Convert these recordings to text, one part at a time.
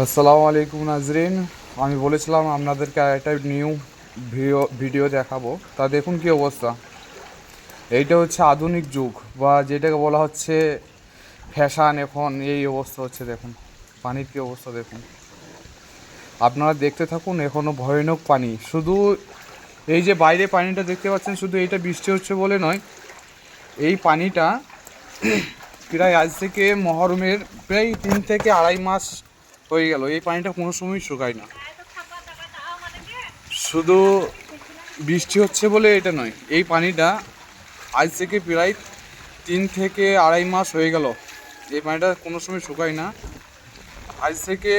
আসসালামু আলাইকুম নাজরিন। আমি বলেছিলাম আপনাদেরকে একটা নিউ ভিডিও দেখাবো। তা দেখুন কি অবস্থা। এইটা হচ্ছে আধুনিক যুগ বা যেটাকে বলা হচ্ছে ফ্যাশন। এখন এই অবস্থা হচ্ছে, দেখুন পানির কি অবস্থা দেখুন। আপনারা দেখতে থাকুন, এখনও ভয়ানক পানি। শুধু এই যে বাইরে পানিটা দেখতে পাচ্ছেন, শুধু এইটা বৃষ্টি হচ্ছে বলে নয়, এই পানিটা প্রায় আজ থেকে মহরমের প্রায় 3 থেকে 2.5 মাস হয়ে গেল। এই পানিটা কোনো সময় শুকায় না। শুধু বৃষ্টি হচ্ছে বলে এটা নয়, এই পানিটা আজ থেকে প্রায় 3 থেকে 2.5 মাস হয়ে গেল। এই পানিটা কোনো সময় শুকায় না। আজ থেকে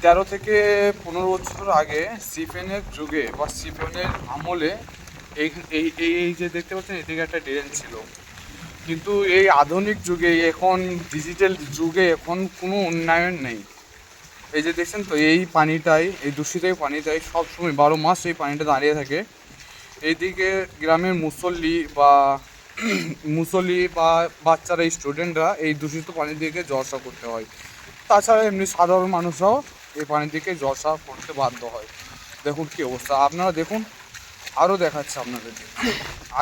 13 থেকে 15 বছর আগে সিফেনের যুগে বা সিফেনের আমলে এই এই এই যে দেখতে পাচ্ছেন, এদিকে একটা ড্রেন ছিল। কিন্তু এই আধুনিক যুগে, এখন ডিজিটাল যুগে, এখন কোনো উন্নয়ন নেই। এই যে দেখছেন তো, এই পানিটাই, এই দূষিত পানিটাই সবসময় 12 মাস এই পানিটা দাঁড়িয়ে থাকে। এইদিকে গ্রামের মুসল্লি বা বাচ্চারা, স্টুডেন্টরা এই দূষিত পানি থেকে জলসা করতে হয়। তাছাড়া এমনি সাধারণ মানুষরাও এই পানি থেকে জলসা করতে বাধ্য হয়। দেখুন কি অবস্থা, আপনারা দেখুন। আরও দেখাচ্ছে আপনাদের।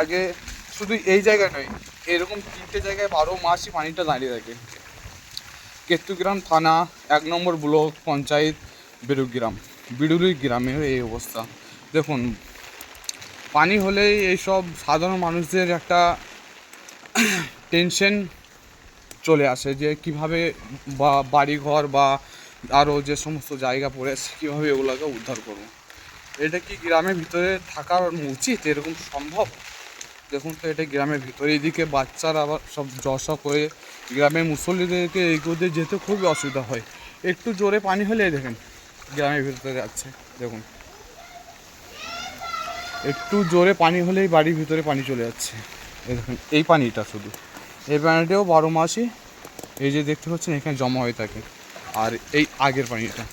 আগে শুধু এই জায়গায় নয়, এরকম 3টে জায়গায় 12 মাসই পানিটা দাঁড়িয়ে থাকে। কেতুগ্রাম থানা 1 নম্বর ব্লক পঞ্চায়েত বিড়ুলি গ্রামের এই অবস্থা দেখুন। পানি হলেই এইসব সাধারণ মানুষদের একটা টেনশন চলে আসে যে কীভাবে বা বাড়িঘর বা আরও যে সমস্ত জায়গা পড়ে আছে, কীভাবে এগুলোকে উদ্ধার করবো। এটা কি গ্রামের ভিতরে থাকার উচিত? এরকম সম্ভব? দেখুন তো, এটা গ্রামের ভিতরে, এদিকে বাচ্চারা আবার সব জলসা করে গ্রামের মুসল্লিদেরকে এগোতে যেতে খুবই অসুবিধা হয়। একটু জোরে পানি হলে দেখেন গ্রামের ভিতরে যাচ্ছে। দেখুন, একটু জোরে পানি হলেই বাড়ির ভিতরে পানি চলে যাচ্ছে। এই দেখুন, এই পানিটা শুধু, এই পানিটাও 12 মাসই এই যে দেখতে পাচ্ছেন এখানে জমা হয়ে থাকে। আর এই আগের পানিটা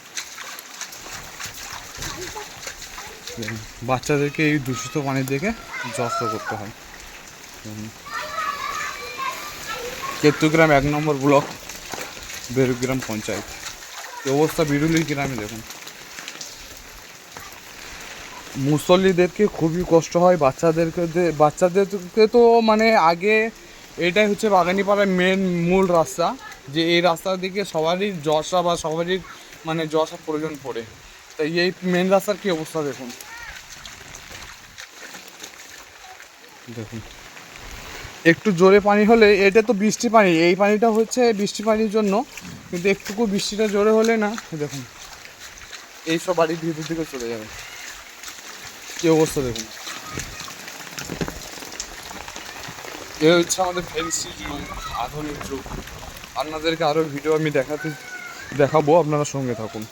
বাচ্চাদেরকে এই দূষিত পানি দেখে জলসা করতে হয়। কেতুগ্রাম 1 নম্বর ব্লক বেরুগ্রাম পঞ্চায়েত এই অবস্থা। বিরুলি গ্রামে দেখুন, মুসল্লিদেরকে খুবই কষ্ট হয়। বাচ্চাদেরকে তো মানে আগে এটাই হচ্ছে বাগানিপাড়ার মূল রাস্তা, যে এই রাস্তার দিকে সবারই জলসা বা সবারই মানে জলসা প্রয়োজন পড়ে। তাই এই মেন রাস্তার কী অবস্থা দেখুন। দেখুন, একটু জোরে পানি হলে, এটা তো বৃষ্টি পানি, এই পানিটা হচ্ছে বৃষ্টি পানির জন্য, কিন্তু একটুকু বৃষ্টিটা জোরে হলে না, দেখুন এইসব বাড়ির ভিতর দিকে চলে যাবে। কী অবস্থা দেখুন। এ হচ্ছে আমাদের ফেন্সি যুগ, আধুনিক যুগ। আপনাদেরকে আরও ভিডিও আমি দেখাবো, আপনারা সঙ্গে থাকুন।